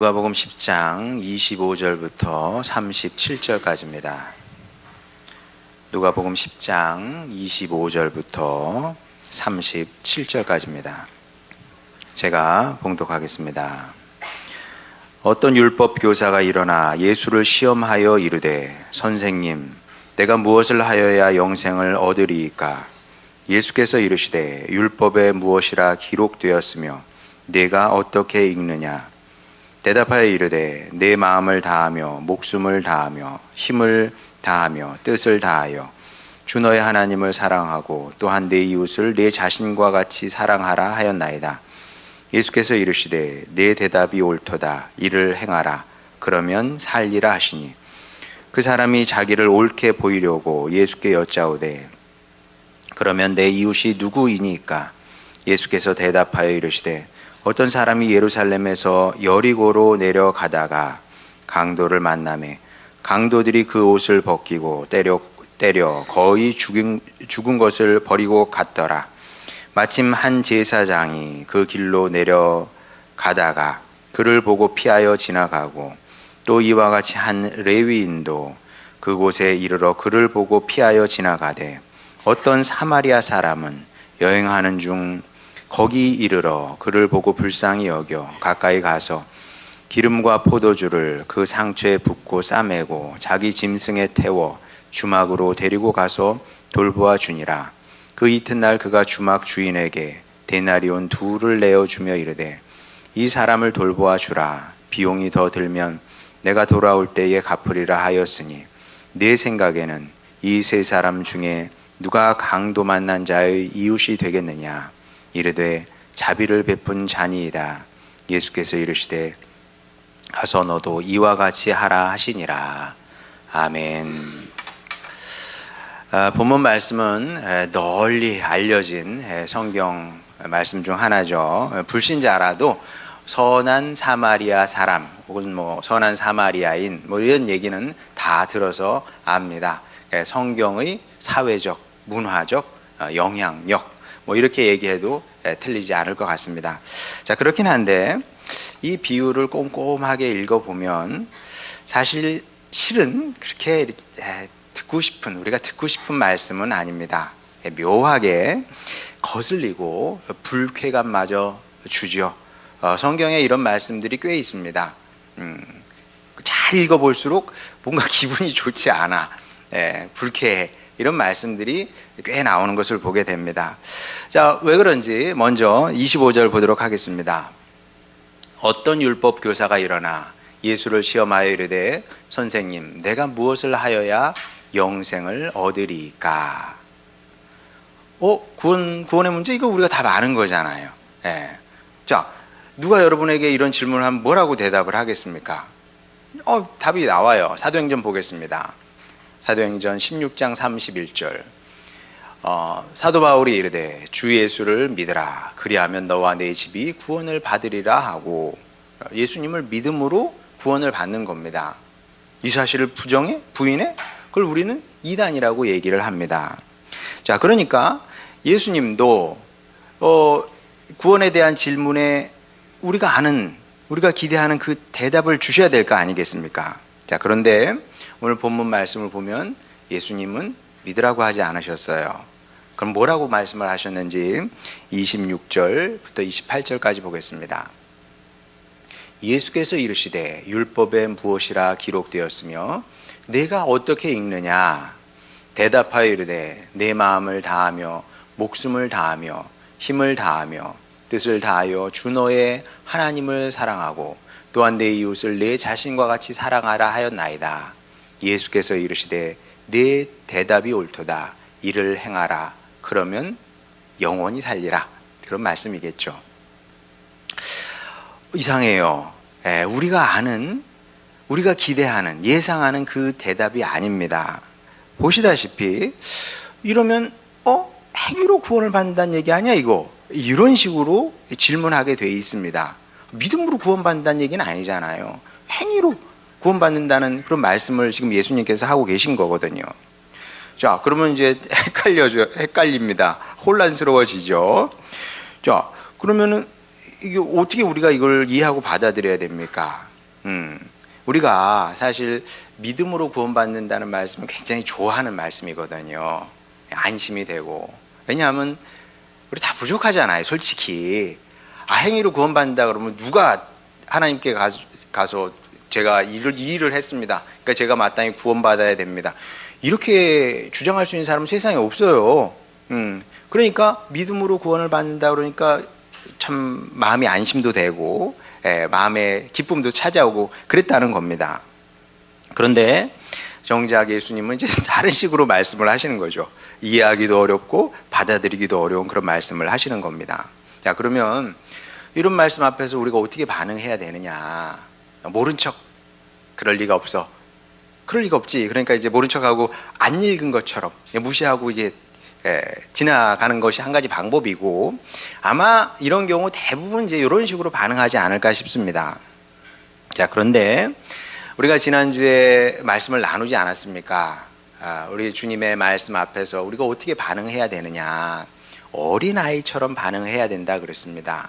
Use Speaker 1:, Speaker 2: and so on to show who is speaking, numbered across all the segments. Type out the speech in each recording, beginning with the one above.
Speaker 1: 누가복음 10장 25절부터 37절까지입니다. 누가복음 10장 25절부터 37절까지입니다. 제가 봉독하겠습니다. 어떤 율법 교사가 일어나 예수를 시험하여 이르되 선생님, 내가 무엇을 하여야 영생을 얻으리이까? 예수께서 이르시되 율법에 무엇이라 기록되었으며 내가 어떻게 읽느냐? 대답하여 이르되 내 마음을 다하며 목숨을 다하며 힘을 다하며 뜻을 다하여 주 너의 하나님을 사랑하고 또한 내 이웃을 내 자신과 같이 사랑하라 하였나이다. 예수께서 이르시되 내 대답이 옳도다. 이를 행하라. 그러면 살리라 하시니 그 사람이 자기를 옳게 보이려고 예수께 여짜오되 그러면 내 이웃이 누구이니까? 예수께서 대답하여 이르시되 어떤 사람이 예루살렘에서 여리고로 내려가다가 강도를 만나매 강도들이 그 옷을 벗기고 때려 거의 죽은 것을 버리고 갔더라. 마침 한 제사장이 그 길로 내려가다가 그를 보고 피하여 지나가고 또 이와 같이 한 레위인도 그곳에 이르러 그를 보고 피하여 지나가되 어떤 사마리아 사람은 여행하는 중 거기 이르러 그를 보고 불쌍히 여겨 가까이 가서 기름과 포도주를 그 상처에 붓고 싸매고 자기 짐승에 태워 주막으로 데리고 가서 돌보아 주니라. 그 이튿날 그가 주막 주인에게 데나리온 2를 내어주며 이르되 이 사람을 돌보아 주라. 비용이 더 들면 내가 돌아올 때에 갚으리라 하였으니 내 생각에는 이 세 사람 중에 누가 강도 만난 자의 이웃이 되겠느냐? 이르되 자비를 베푼 자니이다. 예수께서 이르시되 가서 너도 이와 같이 하라 하시니라. 아멘. 본문 말씀은 널리 알려진 성경 말씀 중 하나죠. 불신자라도 선한 사마리아 사람 혹은 선한 사마리아인 이런 얘기는 다 들어서 압니다. 성경의 사회적, 문화적 영향력 이렇게 얘기해도 틀리지 않을 것 같습니다. 자, 그렇긴 한데 이 비유를 꼼꼼하게 읽어보면 실은 그렇게 우리가 듣고 싶은 말씀은 아닙니다. 묘하게 거슬리고 불쾌감마저 주죠. 성경에 이런 말씀들이 꽤 있습니다. 잘 읽어볼수록 뭔가 기분이 좋지 않아. 불쾌해. 이런 말씀들이 꽤 나오는 것을 보게 됩니다. 자, 왜 그런지 먼저 25절 보도록 하겠습니다. 어떤 율법 교사가 일어나 예수를 시험하여 이르되 선생님, 내가 무엇을 하여야 영생을 얻으리까? 구원의 문제 이거 우리가 답 아는 거잖아요. 자, 누가 여러분에게 이런 질문을 하면 뭐라고 대답을 하겠습니까? 답이 나와요. 사도행전 보겠습니다. 사도행전 16장 31절 사도 바울이 이르되 주 예수를 믿으라. 그리하면 너와 내 집이 구원을 받으리라 하고 예수님을 믿음으로 구원을 받는 겁니다. 이 사실을 부인해? 그걸 우리는 이단이라고 얘기를 합니다. 자, 그러니까 예수님도 구원에 대한 질문에 우리가 기대하는 그 대답을 주셔야 될 거 아니겠습니까? 자, 그런데 오늘 본문 말씀을 보면 예수님은 믿으라고 하지 않으셨어요. 그럼 뭐라고 말씀을 하셨는지 26절부터 28절까지 보겠습니다. 예수께서 이르시되 율법에 무엇이라 기록되었으며 내가 어떻게 읽느냐? 대답하여 이르되 내 마음을 다하며 목숨을 다하며 힘을 다하며 뜻을 다하여 주 너의 하나님을 사랑하고 또한 내 이웃을 내 자신과 같이 사랑하라 하였나이다. 예수께서 이르시되 내 대답이 옳도다. 이를 행하라. 그러면 영원히 살리라. 그런 말씀이겠죠. 이상해요. 우리가 기대하는, 예상하는 그 대답이 아닙니다. 보시다시피 이러면 행위로 구원을 받는다는 얘기 아니야 이거? 이런 식으로 질문하게 돼 있습니다. 믿음으로 구원받는다는 얘기는 아니잖아요. 행위로 구원받는다는 그런 말씀을 지금 예수님께서 하고 계신 거거든요. 자, 그러면 이제 헷갈립니다. 혼란스러워지죠. 자, 그러면은 이게 어떻게 우리가 이걸 이해하고 받아들여야 됩니까? 우리가 사실 믿음으로 구원받는다는 말씀은 굉장히 좋아하는 말씀이거든요. 안심이 되고. 왜냐하면 우리 다 부족하잖아요, 솔직히. 행위로 구원받는다 그러면 누가 하나님께 가서 제가 이 일을 했습니다, 그러니까 제가 마땅히 구원받아야 됩니다, 이렇게 주장할 수 있는 사람은 세상에 없어요. 그러니까 믿음으로 구원을 받는다 그러니까 참 마음이 안심도 되고, 마음의 기쁨도 찾아오고 그랬다는 겁니다. 그런데 정작 예수님은 이제 다른 식으로 말씀을 하시는 거죠. 이해하기도 어렵고 받아들이기도 어려운 그런 말씀을 하시는 겁니다. 자, 그러면 이런 말씀 앞에서 우리가 어떻게 반응해야 되느냐? 모른 척, 그럴 리가 없어, 그럴 리가 없지, 그러니까 이제 모른 척하고 안 읽은 것처럼 무시하고 이게 지나가는 것이 한 가지 방법이고, 아마 이런 경우 대부분 이제 이런 식으로 반응하지 않을까 싶습니다. 자, 그런데 우리가 지난주에 말씀을 나누지 않았습니까? 우리 주님의 말씀 앞에서 우리가 어떻게 반응해야 되느냐? 어린아이처럼 반응해야 된다 그랬습니다.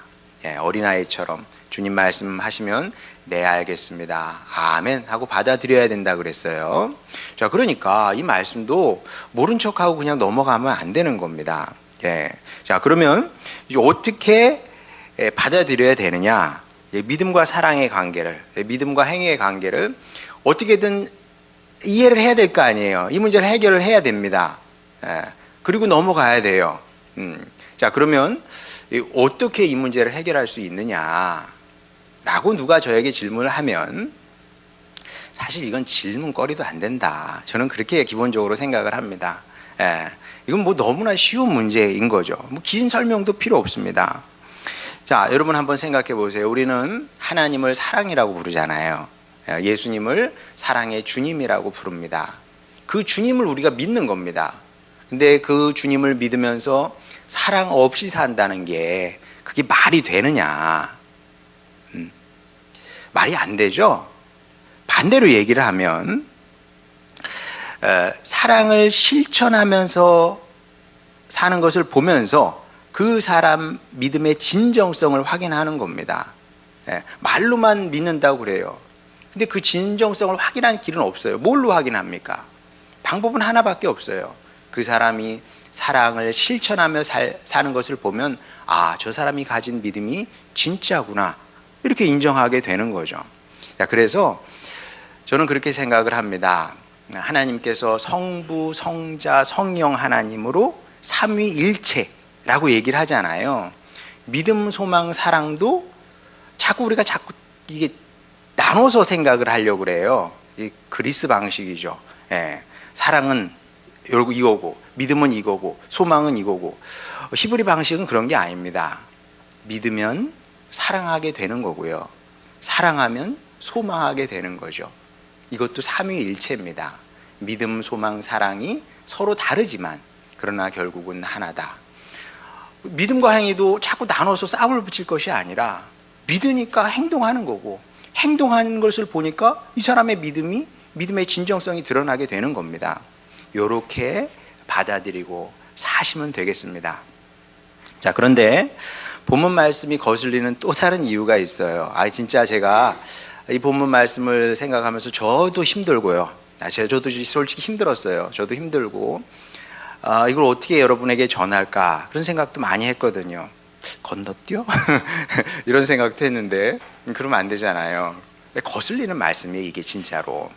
Speaker 1: 어린아이처럼 주님 말씀하시면 네, 알겠습니다, 아멘 하고 받아들여야 된다 그랬어요. 자, 그러니까 이 말씀도 모른 척하고 그냥 넘어가면 안 되는 겁니다. 자, 그러면 이제 어떻게 받아들여야 되느냐? 믿음과 사랑의 관계를, 믿음과 행위의 관계를 어떻게든 이해를 해야 될 거 아니에요. 이 문제를 해결을 해야 됩니다. 그리고 넘어가야 돼요. 자, 그러면 어떻게 이 문제를 해결할 수 있느냐 라고 누가 저에게 질문을 하면 사실 이건 질문거리도 안 된다, 저는 그렇게 기본적으로 생각을 합니다. 이건 뭐 너무나 쉬운 문제인 거죠. 뭐 긴 설명도 필요 없습니다. 자, 여러분 한번 생각해 보세요. 우리는 하나님을 사랑이라고 부르잖아요. 예수님을 사랑의 주님이라고 부릅니다. 그 주님을 우리가 믿는 겁니다. 근데 그 주님을 믿으면서 사랑 없이 산다는 게 그게 말이 되느냐? 말이 안 되죠. 반대로 얘기를 하면 사랑을 실천하면서 사는 것을 보면서 그 사람 믿음의 진정성을 확인하는 겁니다. 말로만 믿는다고 그래요. 근데 그 진정성을 확인하는 길은 없어요. 뭘로 확인합니까? 방법은 하나밖에 없어요. 그 사람이 사랑을 실천하며 사는 것을 보면 저 사람이 가진 믿음이 진짜구나, 이렇게 인정하게 되는 거죠. 그래서 저는 그렇게 생각을 합니다. 하나님께서 성부, 성자, 성령 하나님으로 삼위일체라고 얘기를 하잖아요. 믿음, 소망, 사랑도 우리가 자꾸 이게 나눠서 생각을 하려고 그래요. 이 그리스 방식이죠. 사랑은 이거고, 믿음은 이거고, 소망은 이거고. 히브리 방식은 그런 게 아닙니다. 믿으면 사랑하게 되는 거고요, 사랑하면 소망하게 되는 거죠. 이것도 삼위일체입니다. 믿음, 소망, 사랑이 서로 다르지만 그러나 결국은 하나다. 믿음과 행위도 자꾸 나눠서 싸움을 붙일 것이 아니라 믿으니까 행동하는 거고, 행동하는 것을 보니까 이 사람의 믿음의 진정성이 드러나게 되는 겁니다. 이렇게 받아들이고 사시면 되겠습니다. 자, 그런데 본문 말씀이 거슬리는 또 다른 이유가 있어요. 진짜 제가 이 본문 말씀을 생각하면서 저도 힘들고요. 저도 솔직히 힘들었어요. 저도 힘들고, 이걸 어떻게 여러분에게 전할까, 그런 생각도 많이 했거든요. 건너뛰어? 이런 생각도 했는데 그러면 안 되잖아요. 거슬리는 말씀이에요, 이게 진짜로.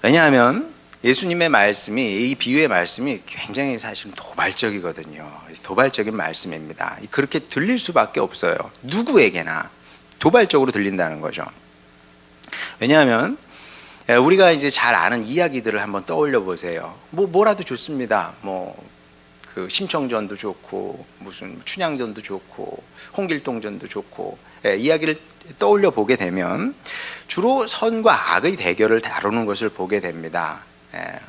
Speaker 1: 왜냐하면 예수님의 말씀이, 이 비유의 말씀이 굉장히 사실은 도발적이거든요. 도발적인 말씀입니다. 그렇게 들릴 수밖에 없어요. 누구에게나 도발적으로 들린다는 거죠. 왜냐하면 우리가 이제 잘 아는 이야기들을 한번 떠올려 보세요. 뭐라도 좋습니다. 그 심청전도 좋고, 무슨 춘향전도 좋고, 홍길동전도 좋고, 이야기를 떠올려 보게 되면 주로 선과 악의 대결을 다루는 것을 보게 됩니다.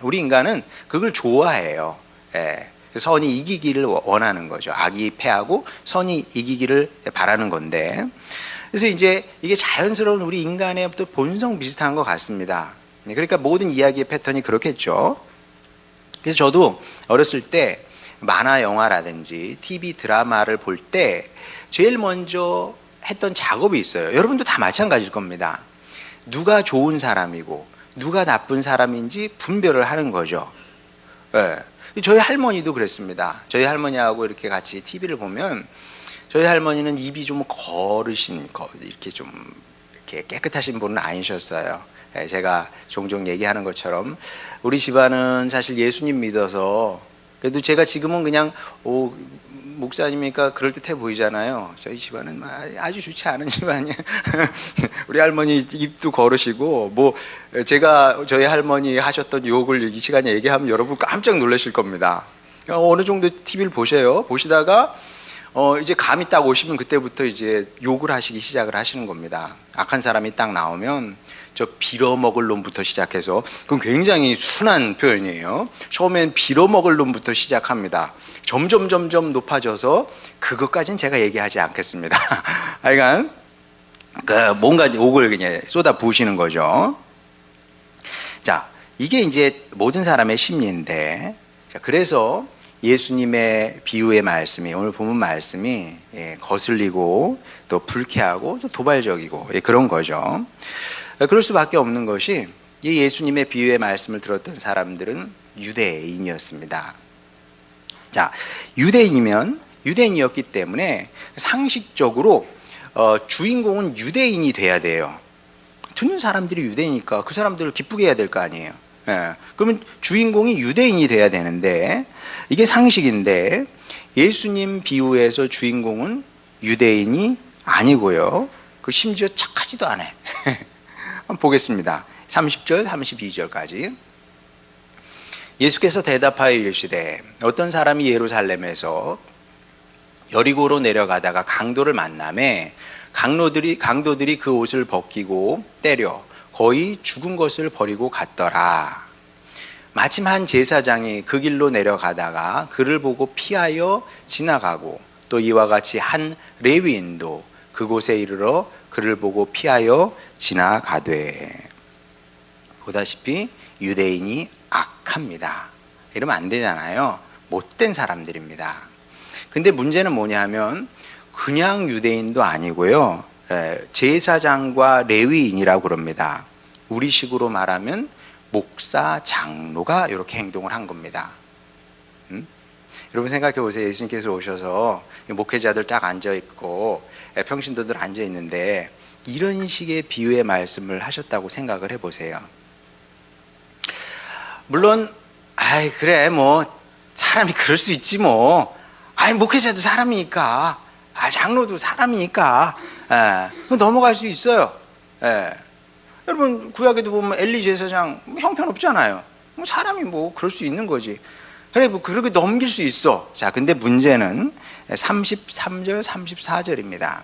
Speaker 1: 우리 인간은 그걸 좋아해요. 선이 이기기를 원하는 거죠. 악이 패하고 선이 이기기를 바라는 건데, 그래서 이제 이게 자연스러운 우리 인간의 또 본성 비슷한 것 같습니다. 그러니까 모든 이야기의 패턴이 그렇겠죠. 그래서 저도 어렸을 때 만화 영화라든지 TV 드라마를 볼 때 제일 먼저 했던 작업이 있어요. 여러분도 다 마찬가지일 겁니다. 누가 좋은 사람이고 누가 나쁜 사람인지 분별을 하는 거죠. 예. 저희 할머니도 그랬습니다. 저희 할머니하고 이렇게 같이 TV를 보면 저희 할머니는 입이 좀 거르신 이렇게 좀 이렇게 깨끗하신 분은 아니셨어요. 예, 제가 종종 얘기하는 것처럼 우리 집안은 사실 예수님 믿어서, 그래도 제가 지금은 그냥 목사님이니까 그럴듯해 보이잖아요. 저희 집안은 아주 좋지 않은 집안이에요. 우리 할머니 입도 거르시고, 뭐 제가 저희 할머니 하셨던 욕을 이 시간에 얘기하면 여러분 깜짝 놀라실 겁니다. 어느 정도 TV를 보시다가 이제 감이 딱 오시면 그때부터 이제 욕을 하시기 시작을 하시는 겁니다. 악한 사람이 딱 나오면 저 빌어먹을 놈부터 시작해서, 그건 굉장히 순한 표현이에요. 처음엔 빌어먹을 놈부터 시작합니다. 점점 높아져서 그것까지는 제가 얘기하지 않겠습니다. 하여간 뭔가 욕을 그냥 쏟아 부으시는 거죠. 자, 이게 이제 모든 사람의 심리인데, 자, 그래서 예수님의 비유의 말씀이, 오늘 본문 말씀이 거슬리고 또 불쾌하고 또 도발적이고 그런 거죠. 그럴 수밖에 없는 것이, 이 예수님의 비유의 말씀을 들었던 사람들은 유대인이었습니다. 자, 유대인이었기 때문에 상식적으로 주인공은 유대인이 돼야 돼요. 듣는 사람들이 유대인이니까 그 사람들을 기쁘게 해야 될 거 아니에요. 그러면 주인공이 유대인이 돼야 되는데, 이게 상식인데 예수님 비유에서 주인공은 유대인이 아니고요. 그 심지어 착하지도 않아요. 한번 보겠습니다. 30절, 32절까지. 예수께서 대답하여 이르시되 어떤 사람이 예루살렘에서 여리고로 내려가다가 강도를 만나매 강도들이 그 옷을 벗기고 때려 거의 죽은 것을 버리고 갔더라. 마침 한 제사장이 그 길로 내려가다가 그를 보고 피하여 지나가고, 또 이와 같이 한 레위인도 그곳에 이르러 그를 보고 피하여 지나가되. 보다시피 유대인이 악합니다. 이러면 안 되잖아요. 못된 사람들입니다. 근데 문제는 뭐냐면 그냥 유대인도 아니고요, 제사장과 레위인이라고 그럽니다. 우리식으로 말하면 목사, 장로가 이렇게 행동을 한 겁니다. 여러분 생각해 보세요. 예수님께서 오셔서 목회자들 딱 앉아 있고 평신도들 앉아 있는데 이런 식의 비유의 말씀을 하셨다고 생각을 해 보세요. 물론 그래 뭐 사람이 그럴 수 있지 뭐. 목회자도 사람이니까, 장로도 사람이니까 넘어갈 수 있어요. 여러분 구약에도 보면 엘리 제사장 형편없잖아요. 사람이 뭐 그럴 수 있는 거지. 그래 뭐 그렇게 넘길 수 있어. 자, 근데 문제는 33절 34절입니다.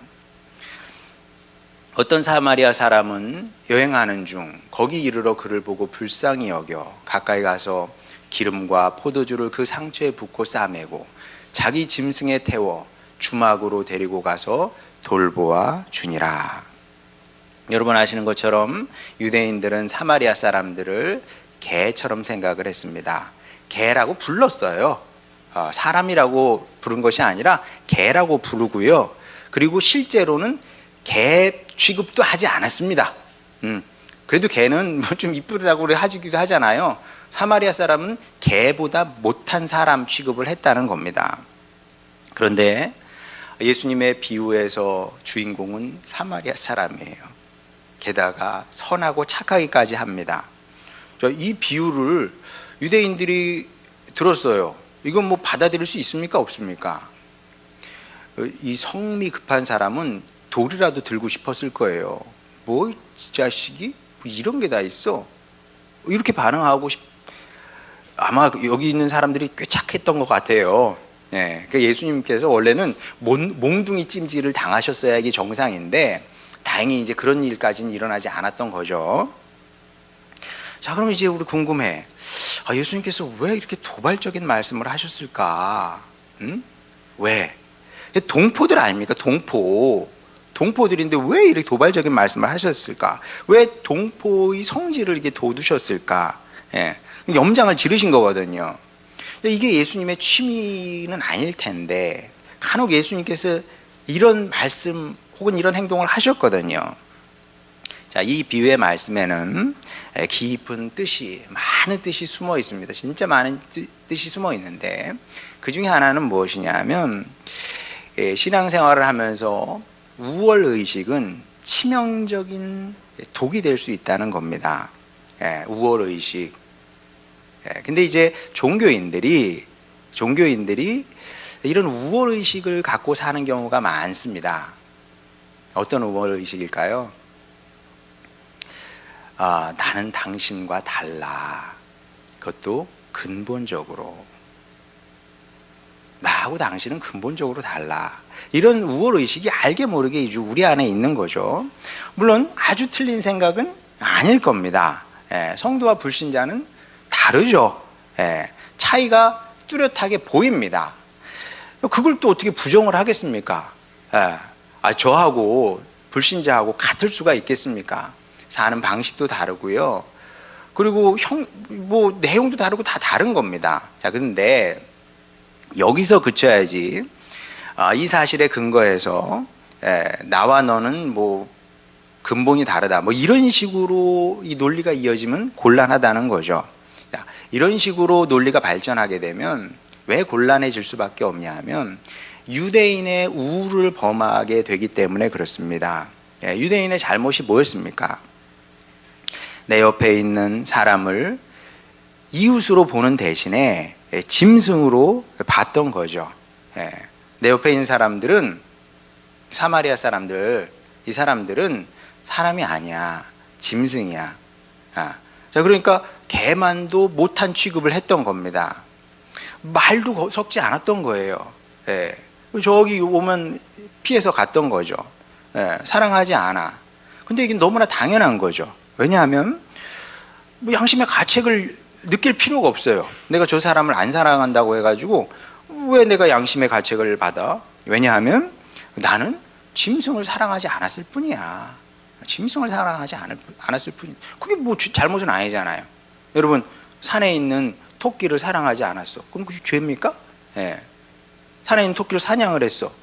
Speaker 1: 어떤 사마리아 사람은 여행하는 중 거기 이르러 그를 보고 불쌍히 여겨 가까이 가서 기름과 포도주를 그 상처에 붓고 싸매고 자기 짐승에 태워 주막으로 데리고 가서 돌보아 주니라. 여러분 아시는 것처럼 유대인들은 사마리아 사람들을 개처럼 생각을 했습니다. 개라고 불렀어요. 사람이라고 부른 것이 아니라 개라고 부르고요. 그리고 실제로는 개 취급도 하지 않았습니다. 그래도 개는 뭐 좀 이쁘다고 하기도 하잖아요. 사마리아 사람은 개보다 못한 사람 취급을 했다는 겁니다. 그런데 예수님의 비유에서 주인공은 사마리아 사람이에요. 게다가 선하고 착하기까지 합니다. 이 비유를 유대인들이 들었어요. 이건 뭐 받아들일 수 있습니까? 없습니까? 이 성미 급한 사람은 돌이라도 들고 싶었을 거예요. 뭐 이 자식이 이런 게 다 있어? 이렇게 반응하고 아마 여기 있는 사람들이 꽤 착했던 것 같아요. 그러니까 예수님께서 원래는 몽둥이 찜질을 당하셨어야 이게 정상인데 다행히 이제 그런 일까지는 일어나지 않았던 거죠. 자, 그럼 이제 우리 궁금해. 예수님께서 왜 이렇게 도발적인 말씀을 하셨을까? 왜? 동포들 아닙니까? 동포들인데 왜 이렇게 도발적인 말씀을 하셨을까? 왜 동포의 성질을 이렇게 돋우셨을까? 염장을 지르신 거거든요. 이게 예수님의 취미는 아닐 텐데 간혹 예수님께서 이런 말씀 혹은 이런 행동을 하셨거든요. 자, 이 비유의 말씀에는 깊은 뜻이, 많은 뜻이 숨어 있습니다. 진짜 많은 뜻이 숨어 있는데 그 중에 하나는 무엇이냐면 신앙생활을 하면서 우월의식은 치명적인 독이 될 수 있다는 겁니다. 우월의식. 근데 이제 종교인들이 이런 우월의식을 갖고 사는 경우가 많습니다. 어떤 우월의식일까요? 나는 당신과 달라. 그것도 근본적으로. 나하고 당신은 근본적으로 달라. 이런 우월의식이 알게 모르게 이제 우리 안에 있는 거죠. 물론 아주 틀린 생각은 아닐 겁니다. 성도와 불신자는 다르죠. 차이가 뚜렷하게 보입니다. 그걸 또 어떻게 부정을 하겠습니까? 저하고 불신자하고 같을 수가 있겠습니까? 사는 방식도 다르고요. 그리고 내용도 다르고 다 다른 겁니다. 자, 근데 여기서 그쳐야지. 이 사실에 근거해서 나와 너는 근본이 다르다. 이런 식으로 이 논리가 이어지면 곤란하다는 거죠. 자, 이런 식으로 논리가 발전하게 되면 왜 곤란해질 수밖에 없냐 하면 유대인의 우를 범하게 되기 때문에 그렇습니다. 유대인의 잘못이 뭐였습니까? 내 옆에 있는 사람을 이웃으로 보는 대신에 짐승으로 봤던 거죠. 내 옆에 있는 사람들은 사마리아 사람들, 이 사람들은 사람이 아니야, 짐승이야. 자, 그러니까 개만도 못한 취급을 했던 겁니다. 말도 섞지 않았던 거예요. 저기 오면 피해서 갔던 거죠. 사랑하지 않아. 근데 이게 너무나 당연한 거죠. 왜냐하면 양심의 가책을 느낄 필요가 없어요. 내가 저 사람을 안 사랑한다고 해가지고 왜 내가 양심의 가책을 받아? 왜냐하면 나는 짐승을 사랑하지 않았을 뿐이야. 짐승을 사랑하지 않았을 뿐이야. 그게 잘못은 아니잖아요. 여러분, 산에 있는 토끼를 사랑하지 않았어. 그럼 그게 죄입니까? 산에 있는 토끼를 사냥을 했어.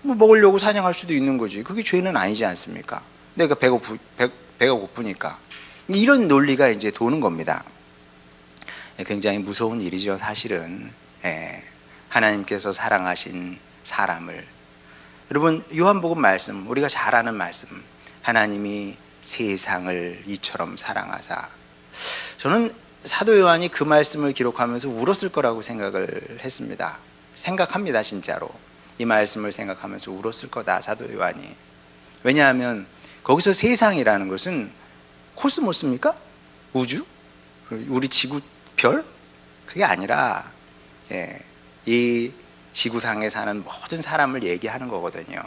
Speaker 1: 먹으려고 사냥할 수도 있는 거지. 그게 죄는 아니지 않습니까? 내가 배가 고프니까. 이런 논리가 이제 도는 겁니다. 굉장히 무서운 일이죠, 사실은. 하나님께서 사랑하신 사람을. 여러분, 요한복음 말씀, 우리가 잘 아는 말씀. 하나님이 세상을 이처럼 사랑하사. 저는 사도 요한이 그 말씀을 기록하면서 울었을 거라고 생각을 했습니다. 생각합니다, 진짜로. 이 말씀을 생각하면서 울었을 거다, 사도 요한이. 왜냐하면 거기서 세상이라는 것은 코스모스입니까? 우주? 우리 지구 별? 그게 아니라 이 지구상에 사는 모든 사람을 얘기하는 거거든요.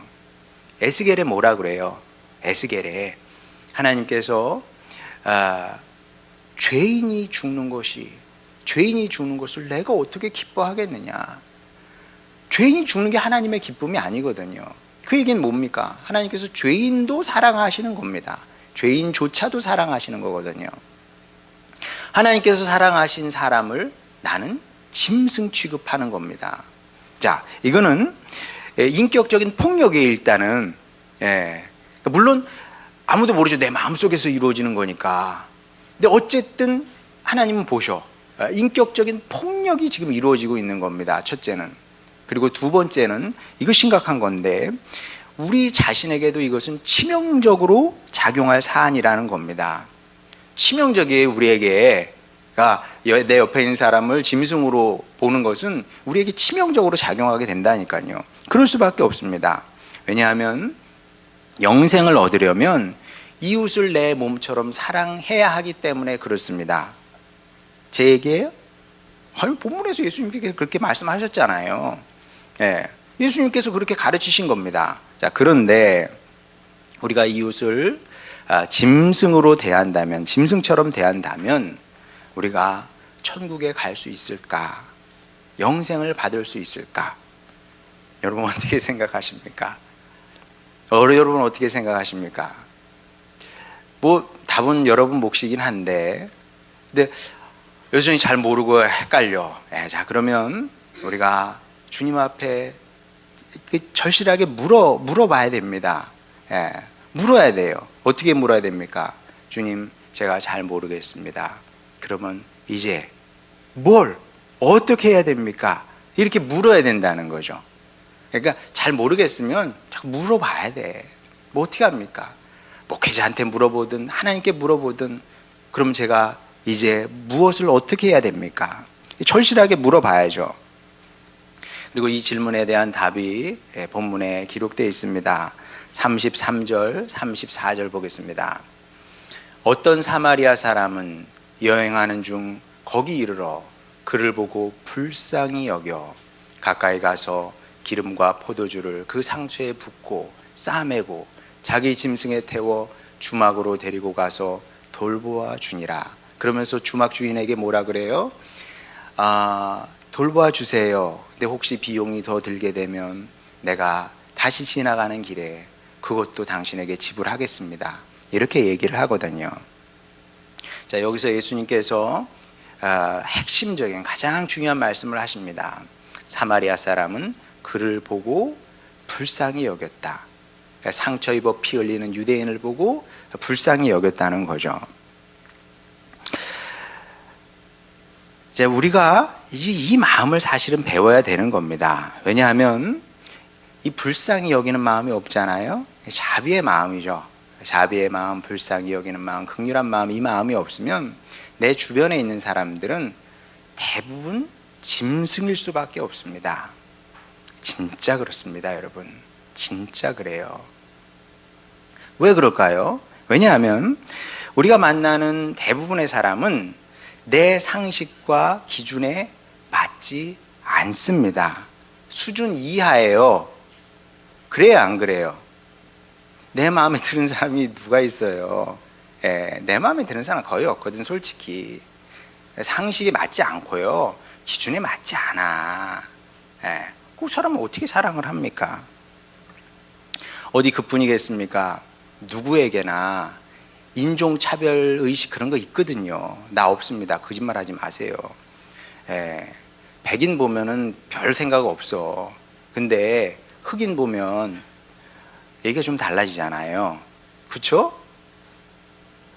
Speaker 1: 에스겔에 뭐라 그래요? 에스겔에 하나님께서 죄인이 죽는 것을 내가 어떻게 기뻐하겠느냐. 죄인이 죽는 게 하나님의 기쁨이 아니거든요. 그 얘기는 뭡니까? 하나님께서 죄인도 사랑하시는 겁니다. 죄인조차도 사랑하시는 거거든요. 하나님께서 사랑하신 사람을 나는 짐승 취급하는 겁니다. 자, 이거는 인격적인 폭력이 일단은 물론 아무도 모르죠. 내 마음속에서 이루어지는 거니까. 근데 어쨌든 하나님은 보셔. 인격적인 폭력이 지금 이루어지고 있는 겁니다. 첫째는. 그리고 두 번째는 이거 심각한 건데 우리 자신에게도 이것은 치명적으로 작용할 사안이라는 겁니다. 치명적이에요. 우리에게. 내 옆에 있는 사람을 짐승으로 보는 것은 우리에게 치명적으로 작용하게 된다니까요. 그럴 수밖에 없습니다. 왜냐하면 영생을 얻으려면 이웃을 내 몸처럼 사랑해야 하기 때문에 그렇습니다. 제 얘기예요? 아니, 본문에서 예수님께서 그렇게 말씀하셨잖아요. 예수님께서 그렇게 가르치신 겁니다. 자, 그런데 우리가 이웃을 짐승으로 대한다면, 짐승처럼 대한다면 우리가 천국에 갈 수 있을까? 영생을 받을 수 있을까? 여러분 어떻게 생각하십니까? 여러분 어떻게 생각하십니까? 답은 여러분 몫이긴 한데, 근데 여전히 잘 모르고 헷갈려. 자, 그러면 우리가 주님 앞에 절실하게 물어봐야 됩니다. 예, 물어야 돼요. 어떻게 물어야 됩니까? 주님, 제가 잘 모르겠습니다. 그러면 이제 뭘 어떻게 해야 됩니까? 이렇게 물어야 된다는 거죠. 그러니까 잘 모르겠으면 자꾸 물어봐야 돼. 뭐 어떻게 합니까? 목회자한테 물어보든 하나님께 물어보든, 그럼 제가 이제 무엇을 어떻게 해야 됩니까? 절실하게 물어봐야죠. 그리고 이 질문에 대한 답이 본문에 기록되어 있습니다. 33절, 34절 보겠습니다. 어떤 사마리아 사람은 여행하는 중 거기 이르러 그를 보고 불쌍히 여겨 가까이 가서 기름과 포도주를 그 상처에 붓고 싸매고 자기 짐승에 태워 주막으로 데리고 가서 돌보아 주니라. 그러면서 주막 주인에게 뭐라 그래요? 돌보아 주세요. 근데 혹시 비용이 더 들게 되면 내가 다시 지나가는 길에 그것도 당신에게 지불하겠습니다. 이렇게 얘기를 하거든요. 자, 여기서 예수님께서 핵심적인 가장 중요한 말씀을 하십니다. 사마리아 사람은 그를 보고 불쌍히 여겼다. 상처 입어 피 흘리는 유대인을 보고 불쌍히 여겼다는 거죠. 이제 우리가 이 마음을 사실은 배워야 되는 겁니다. 왜냐하면 이 불쌍히 여기는 마음이 없잖아요. 자비의 마음이죠. 자비의 마음, 불쌍히 여기는 마음, 긍휼한 마음, 이 마음이 없으면 내 주변에 있는 사람들은 대부분 짐승일 수밖에 없습니다. 진짜 그렇습니다, 여러분. 진짜 그래요. 왜 그럴까요? 왜냐하면 우리가 만나는 대부분의 사람은 내 상식과 기준에 맞지 않습니다. 수준 이하예요. 그래요, 안 그래요? 내 마음에 드는 사람이 누가 있어요? 내 마음에 드는 사람 거의 없거든, 솔직히. 상식에 맞지 않고요, 기준에 맞지 않아. 그 사람은 어떻게 사랑을 합니까? 어디 그뿐이겠습니까? 누구에게나 인종차별의식 그런 거 있거든요. 나 없습니다. 거짓말 하지 마세요. 백인 보면은 별 생각 없어. 근데 흑인 보면 얘기가 좀 달라지잖아요. 그렇죠?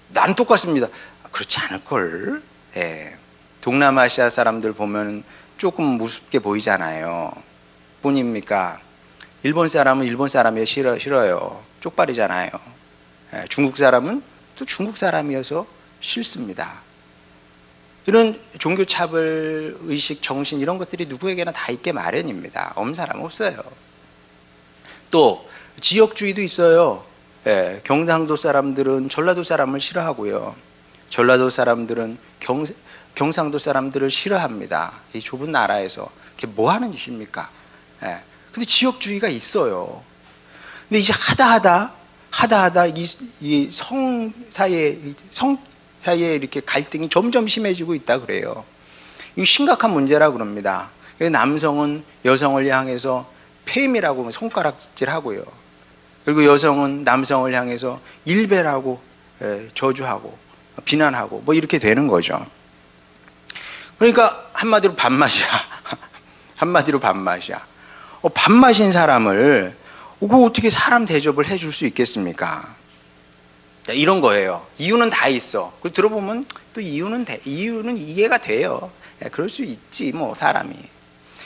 Speaker 1: 난 똑같습니다. 그렇지 않을걸. 동남아시아 사람들 보면 조금 우습게 보이잖아요. 뿐입니까? 일본 사람은 일본 사람이 싫어요. 쪽발이잖아요. 중국 사람은 또 중국 사람이어서 싫습니다. 이런 종교차별 의식, 정신 이런 것들이 누구에게나 다 있게 마련입니다. 없는 사람 없어요. 또 지역주의도 있어요. 경상도 사람들은 전라도 사람을 싫어하고요. 전라도 사람들은 경상도 사람들을 싫어합니다. 이 좁은 나라에서 그게 뭐 하는 짓입니까? 근데 지역주의가 있어요. 근데 이제 하다 이 성 사이에 이렇게 갈등이 점점 심해지고 있다 그래요. 이거 심각한 문제라 그럽니다. 남성은 여성을 향해서 페임이라고 손가락질하고요. 그리고 여성은 남성을 향해서 일배라고 저주하고 비난하고 뭐 이렇게 되는 거죠. 그러니까 한마디로 밥맛이야. 한마디로 밥맛이야. 밥 마신 사람을 그거 어떻게 사람 대접을 해줄 수 있겠습니까? 이런 거예요. 이유는 다 있어. 그리고 들어보면 또 이유는 이해가 돼요. 그럴 수 있지 뭐 사람이.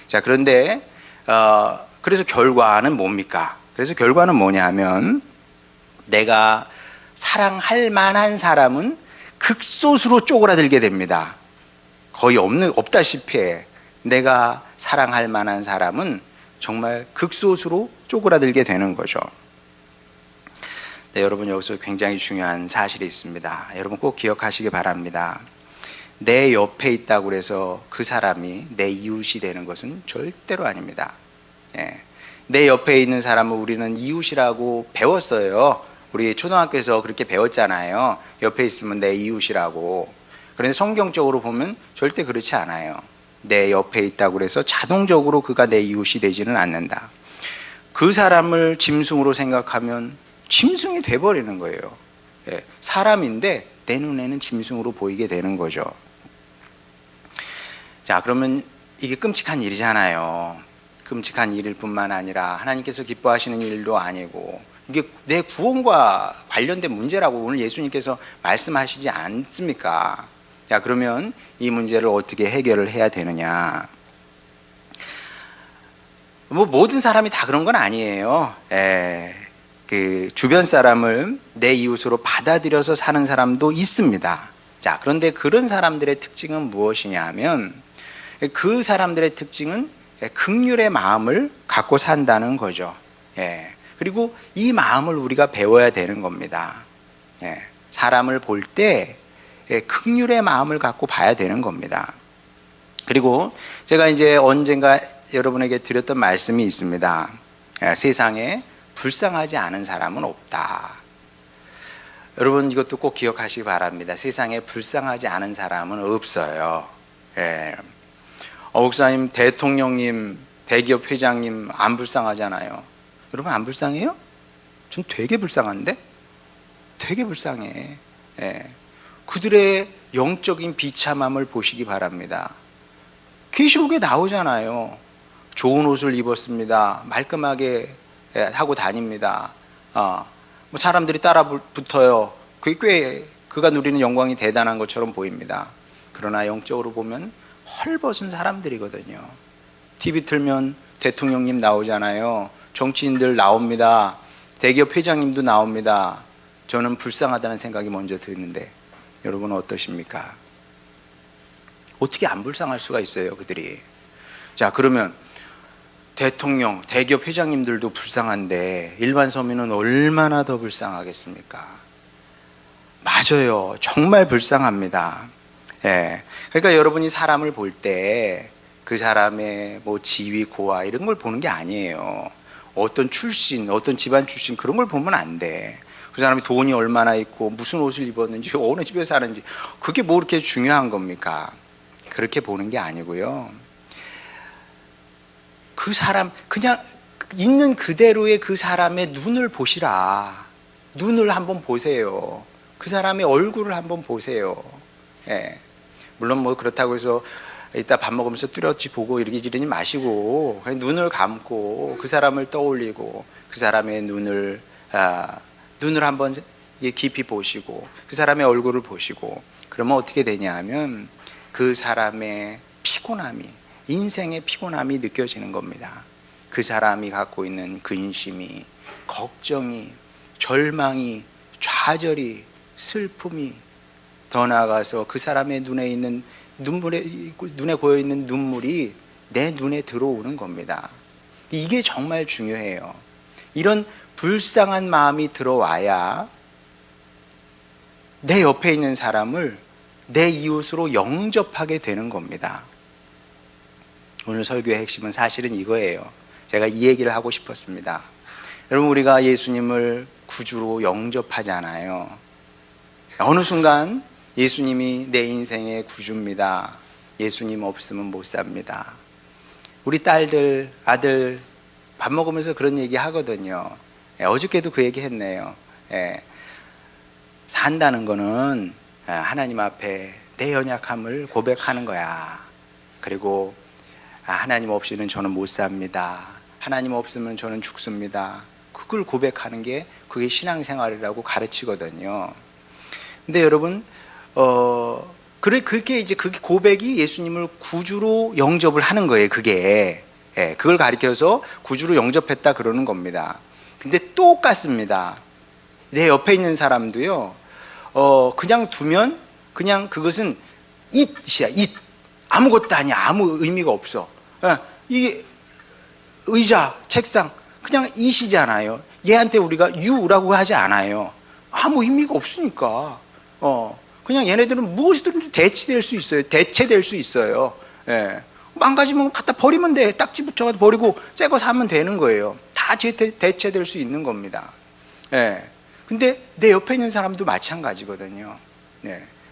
Speaker 1: 자, 그런데 그래서 결과는 뭡니까? 그래서 결과는 뭐냐 하면 내가 사랑할 만한 사람은 극소수로 쪼그라들게 됩니다. 거의 없다시피 해. 내가 사랑할 만한 사람은 정말 극소수로 쪼그라들게 되는 거죠. 네, 여러분 여기서 굉장히 중요한 사실이 있습니다. 여러분 꼭 기억하시기 바랍니다. 내 옆에 있다고 해서 그 사람이 내 이웃이 되는 것은 절대로 아닙니다. 내 옆에 있는 사람을 우리는 이웃이라고 배웠어요. 우리 초등학교에서 그렇게 배웠잖아요. 옆에 있으면 내 이웃이라고. 그런데 성경적으로 보면 절대 그렇지 않아요. 내 옆에 있다고 해서 자동적으로 그가 내 이웃이 되지는 않는다. 그 사람을 짐승으로 생각하면 짐승이 돼버리는 거예요. 사람인데 내 눈에는 짐승으로 보이게 되는 거죠. 자, 그러면 이게 끔찍한 일이잖아요. 끔찍한 일일 뿐만 아니라 하나님께서 기뻐하시는 일도 아니고 이게 내 구원과 관련된 문제라고 오늘 예수님께서 말씀하시지 않습니까? 자, 그러면 이 문제를 어떻게 해결을 해야 되느냐? 뭐 모든 사람이 다 그런 건 아니에요. 그 주변 사람을 내 이웃으로 받아들여서 사는 사람도 있습니다. 자, 그런데 그런 사람들의 특징은 무엇이냐 하면, 그 사람들의 특징은 긍휼의 마음을 갖고 산다는 거죠. 그리고 이 마음을 우리가 배워야 되는 겁니다. 사람을 볼 때 긍휼의 마음을 갖고 봐야 되는 겁니다. 그리고 제가 이제 언젠가 여러분에게 드렸던 말씀이 있습니다. 세상에 불쌍하지 않은 사람은 없다. 여러분 이것도 꼭 기억하시기 바랍니다. 세상에 불쌍하지 않은 사람은 없어요. 목사님, 대통령님, 대기업 회장님 안 불쌍하잖아요. 여러분 안 불쌍해요? 전 되게 불쌍한데? 되게 불쌍해. 그들의 영적인 비참함을 보시기 바랍니다. 계시록에 나오잖아요. 좋은 옷을 입었습니다. 말끔하게 하고 다닙니다. 뭐 사람들이 따라 붙어요. 그게 꽤 그가 누리는 영광이 대단한 것처럼 보입니다. 그러나 영적으로 보면 헐벗은 사람들이거든요. TV 틀면 대통령님 나오잖아요. 정치인들 나옵니다. 대기업 회장님도 나옵니다. 저는 불쌍하다는 생각이 먼저 드는데 여러분은 어떠십니까? 어떻게 안 불쌍할 수가 있어요, 그들이? 자, 그러면 대통령, 대기업 회장님들도 불쌍한데 일반 서민은 얼마나 더 불쌍하겠습니까? 맞아요. 정말 불쌍합니다. 그러니까 여러분이 사람을 볼 때 그 사람의 뭐 지위, 고하 이런 걸 보는 게 아니에요. 어떤 출신, 어떤 집안 출신 그런 걸 보면 안 돼. 그 사람이 돈이 얼마나 있고 무슨 옷을 입었는지 어느 집에 사는지 그게 뭐 그렇게 중요한 겁니까? 그렇게 보는 게 아니고요. 그 사람 그냥 있는 그대로의 그 사람의 눈을 보시라. 눈을 한번 보세요. 그 사람의 얼굴을 한번 보세요. 물론 뭐 그렇다고 해서 이따 밥 먹으면서 뚜렷이 보고 이러지 마시고 그냥 눈을 감고 그 사람을 떠올리고 그 사람의 눈을 한번 깊이 보시고 그 사람의 얼굴을 보시고 그러면 어떻게 되냐 하면 그 사람의 피곤함이, 인생의 피곤함이 느껴지는 겁니다. 그 사람이 갖고 있는 근심이, 걱정이, 절망이, 좌절이, 슬픔이, 더 나아가서 그 사람의 눈에 고여 있는 눈물이 내 눈에 들어오는 겁니다. 이게 정말 중요해요. 이런 불쌍한 마음이 들어와야 내 옆에 있는 사람을 내 이웃으로 영접하게 되는 겁니다. 오늘 설교의 핵심은 사실은 이거예요. 제가 이 얘기를 하고 싶었습니다. 여러분, 우리가 예수님을 구주로 영접하잖아요. 어느 순간 예수님이 내 인생의 구주입니다. 예수님 없으면 못 삽니다. 우리 딸들, 아들 밥 먹으면서 그런 얘기 하거든요. 어저께도 그 얘기 했네요. 산다는 거는 하나님 앞에 내 연약함을 고백하는 거야. 그리고 하나님 없이는 저는 못 삽니다. 하나님 없으면 저는 죽습니다. 그걸 고백하는 게 그게 신앙생활이라고 가르치거든요. 근데 여러분, 그렇게 이제 그 고백이 예수님을 구주로 영접을 하는 거예요. 그게 그걸 가리켜서 구주로 영접했다 그러는 겁니다. 근데 똑같습니다. 내 옆에 있는 사람도요, 그냥 두면 그냥 그것은 it이야. it. 아무것도 아니야. 아무 의미가 없어. 이게 의자, 책상 그냥 it이잖아요. 얘한테 우리가 you라고 하지 않아요. 아무 의미가 없으니까. 그냥 얘네들은 무엇이든 대체될 수 있어요. 대체될 수 있어요. 망가지면 갖다 버리면 돼. 딱지 붙여가지고 버리고 새 거 사면 되는 거예요. 다 대체될 수 있는 겁니다. 근데 내 옆에 있는 사람도 마찬가지거든요.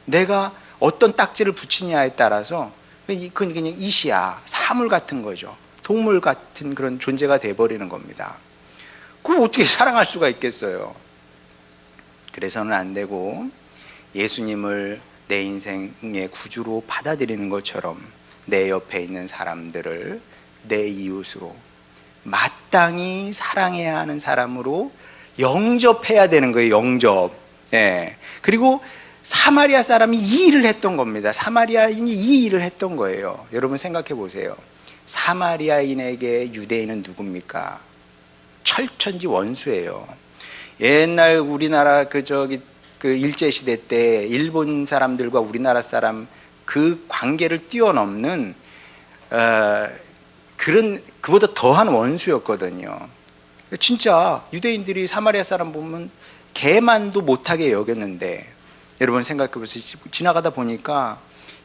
Speaker 1: 내가 어떤 딱지를 붙이냐에 따라서 그건 그냥 it이야. 사물 같은 거죠. 동물 같은 그런 존재가 돼버리는 겁니다. 그럼 어떻게 사랑할 수가 있겠어요? 그래서는 안 되고 예수님을 내 인생의 구주로 받아들이는 것처럼 내 옆에 있는 사람들을 내 이웃으로 마땅히 사랑해야 하는 사람으로 영접해야 되는 거예요. 영접. 예. 그리고 사마리아 사람이 이 일을 했던 겁니다. 사마리아인이 이 일을 했던 거예요. 여러분 생각해 보세요. 사마리아인에게 유대인은 누굽니까? 철천지 원수예요. 옛날 우리나라 그 일제 시대 때 일본 사람들과 우리나라 사람 그 관계를 뛰어넘는 그보다 더한 원수였거든요. 진짜 유대인들이 사마리아 사람 보면 개만도 못하게 여겼는데, 여러분 생각해 보세요. 지나가다 보니까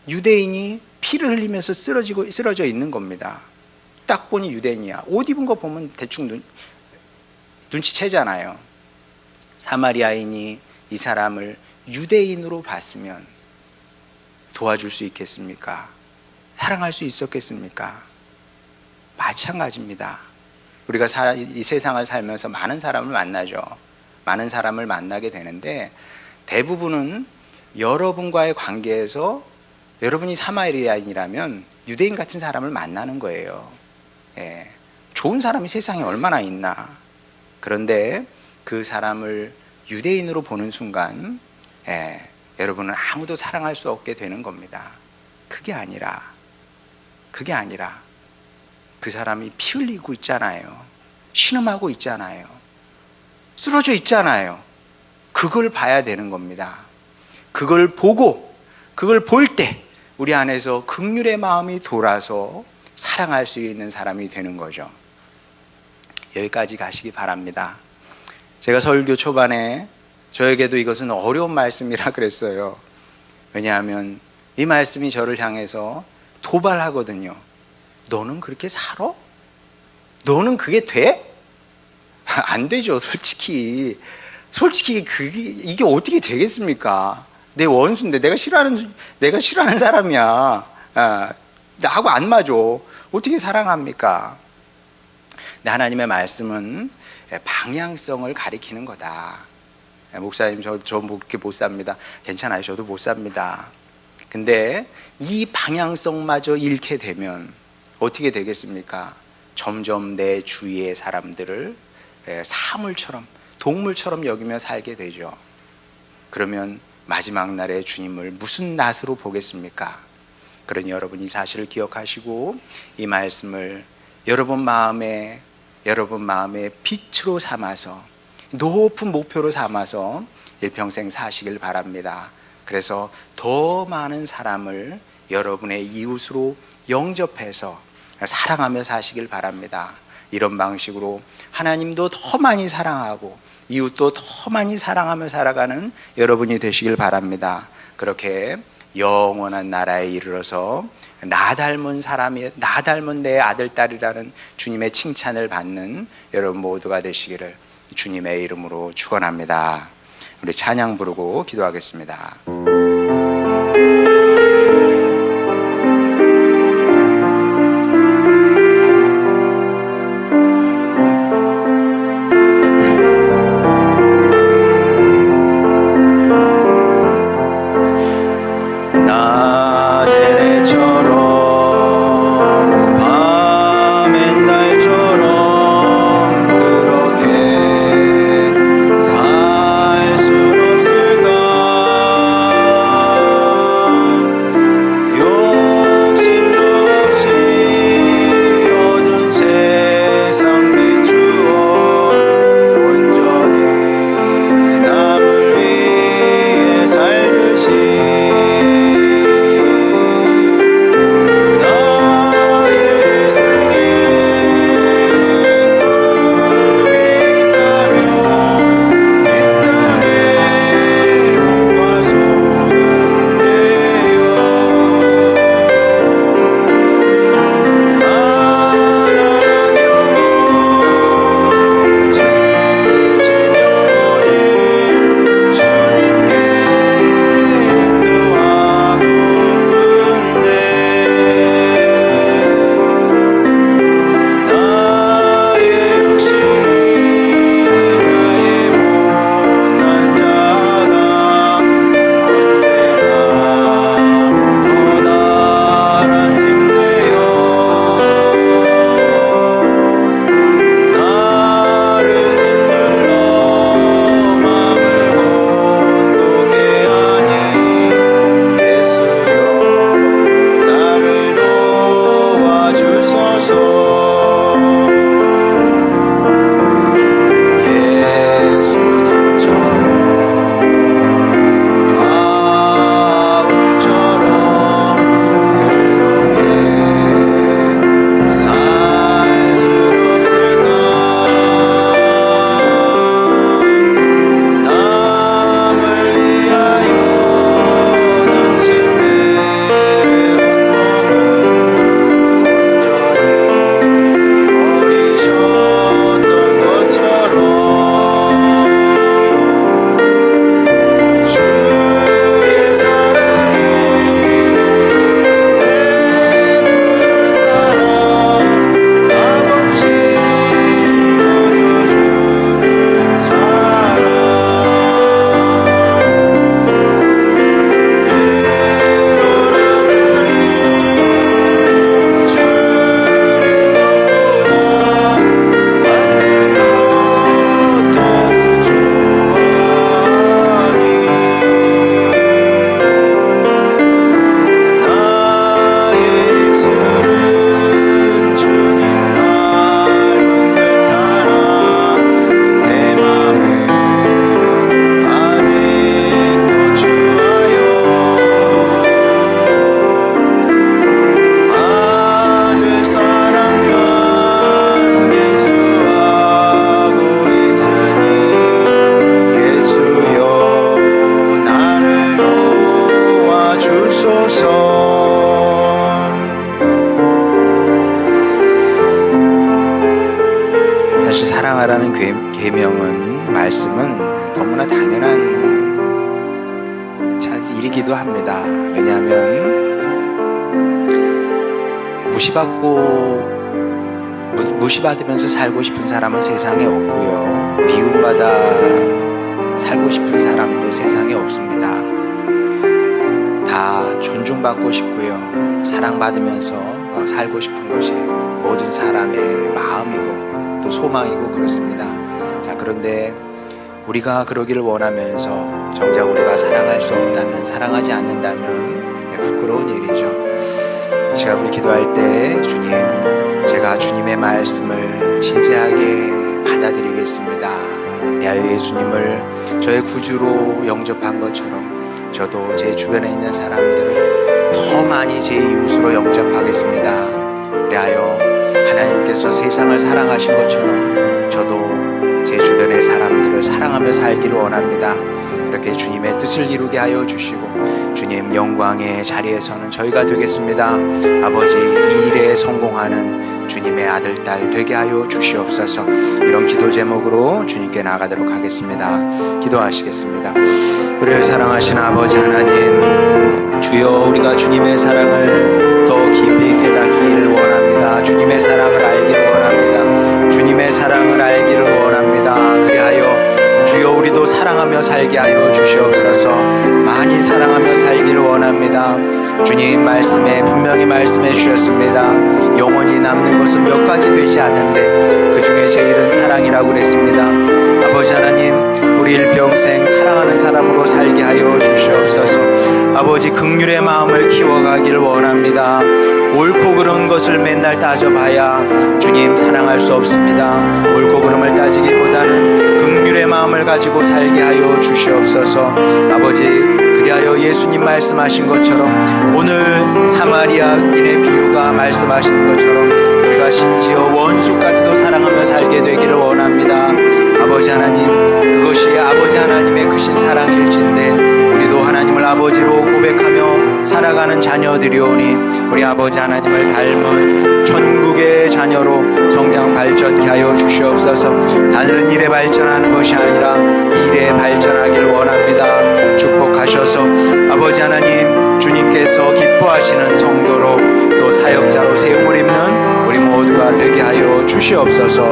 Speaker 1: 유대인이 피를 흘리면서 쓰러져 있는 겁니다. 딱 보니 유대인이야. 옷 입은 거 보면 대충 눈치채잖아요. 사마리아인이 이 사람을 유대인으로 봤으면 도와줄 수 있겠습니까? 사랑할 수 있었겠습니까? 마찬가지입니다. 우리가 이 세상을 살면서 많은 사람을 만나죠. 많은 사람을 만나게 되는데, 대부분은 여러분과의 관계에서 여러분이 사마리아인이라면 유대인 같은 사람을 만나는 거예요. 예. 좋은 사람이 세상에 얼마나 있나. 그런데 그 사람을 유대인으로 보는 순간 여러분은 아무도 사랑할 수 없게 되는 겁니다. 그게 아니라 그 사람이 피 흘리고 있잖아요. 신음하고 있잖아요. 쓰러져 있잖아요. 그걸 봐야 되는 겁니다. 그걸 볼 때 우리 안에서 긍휼의 마음이 돌아서 사랑할 수 있는 사람이 되는 거죠. 여기까지 가시기 바랍니다. 제가 설교 초반에 저에게도 이것은 어려운 말씀이라 그랬어요. 왜냐하면 이 말씀이 저를 향해서 도발하거든요. 너는 그렇게 살아? 너는 그게 돼? 안 되죠. 솔직히 이게 어떻게 되겠습니까? 내 원수인데, 내가 싫어하는 사람이야. 나하고 안 맞아. 어떻게 사랑합니까? 근데 하나님의 말씀은 방향성을 가리키는 거다. 목사님, 저 그렇게 못 삽니다. 괜찮아요. 저도 못 삽니다. 근데 이 방향성마저 잃게 되면 어떻게 되겠습니까? 점점 내 주위의 사람들을 사물처럼, 동물처럼 여기며 살게 되죠. 그러면 마지막 날에 주님을 무슨 낯으로 보겠습니까? 그러니 여러분 이 사실을 기억하시고 이 말씀을 여러분 마음에 빛으로 삼아서, 높은 목표로 삼아서 일평생 사시길 바랍니다. 그래서 더 많은 사람을 여러분의 이웃으로 영접해서 사랑하며 사시길 바랍니다. 이런 방식으로 하나님도 더 많이 사랑하고 이웃도 더 많이 사랑하며 살아가는 여러분이 되시길 바랍니다. 그렇게 영원한 나라에 이르러서 나 닮은 내 아들, 딸이라는 주님의 칭찬을 받는 여러분 모두가 되시기를 주님의 이름으로 축원합니다. 우리 찬양 부르고 기도하겠습니다. 주옵소서. 사실 사랑하라는 계명은, 말씀은 너무나 당연한 일이기도 합니다. 왜냐하면 무시받으면서 살고 싶은 사람은 세상에 없고요, 미움받아 살고 싶은 사람도 세상에 없습니다. 다 존중받고 싶고요, 사랑받으면서 살고 싶은 것이 모든 사람의 마음이고 또 소망이고 그렇습니다. 자, 그런데 우리가 그러기를 원하면서 정작 우리가 사랑할 수 없다면, 사랑하지 않는다면 부끄러운 일이죠. 이 시간 우리 기도할 때, 주님, 제가 주님의 말씀을 진지하게 받아들이겠습니다. 예수님을 저의 구주로 영접한 것처럼 저도 제 주변에 있는 사람들을 더 많이 제 이웃으로 영접하겠습니다. 그리하여 하나님께서 세상을 사랑하신 것처럼 저도 제 주변의 사람들을 사랑하며 살기를 원합니다. 그렇게 주님의 뜻을 이루게 하여 주시고 주님 영광의 자리에서는 저희가 되겠습니다. 아버지, 이 일에 성공하는 주님의 아들, 딸 되게 하여 주시옵소서. 이런 기도 제목으로 주님께 나아가도록 하겠습니다. 기도하시겠습니다. 우리를 사랑하신 아버지 하나님, 주여, 우리가 주님의 사랑을 더 깊이 깨닫기를 원합니다. 주님의 사랑을 알기를 원합니다. 주님의 사랑을 알기를 원합니다. 그리하여 주여, 우리도 사랑하며 살게 하여 주시옵소서. 많이 사랑하며 살기를 원합니다. 주님 말씀에 분명히 말씀해 주셨습니다. 영원히 남는 것은 몇 가지 되지 않는데 그 중에 제일은 사랑이라고 그랬습니다. 아버지 하나님, 우리 일평생 사랑하는 사람으로 살게 하여 주시옵소서. 아버지, 긍휼의 마음을 키워가기를 원합니다. 옳고 그른 것을 맨날 따져봐야 주님 사랑할 수 없습니다. 옳고 그름을 따지기보다는 긍휼의 마음을 가지고 살게 하여 주시옵소서. 아버지, 그리하여 예수님 말씀하신 것처럼, 오늘 사마리아인의 비유가 말씀하신 것처럼 우리가 심지어 원수까지도 사랑하며 살게 되기를 원합니다. 아버지 하나님, 그것이 아버지 하나님의 크신 사랑일진데 우리도 하나님을 아버지로 고백하며 살아가는 자녀들이오니 우리 아버지 하나님을 닮은 천국의 자녀로 성장 발전케 하여 주시옵소서. 다른 일에 발전하는 것이 아니라 일에 발전하기를 원합니다. 축복하셔서 아버지 하나님, 주님께서 기뻐하시는 성도로 또 사역자로 세움을 입는 우리 모두가 되게 하여 주시옵소서.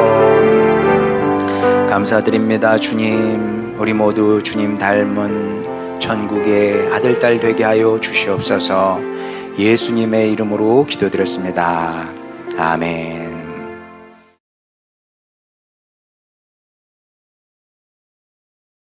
Speaker 1: 감사드립니다. 주님, 우리 모두 주님 닮은 천국의 아들, 딸 되게 하여 주시옵소서. 예수님의 이름으로 기도드렸습니다. 아멘.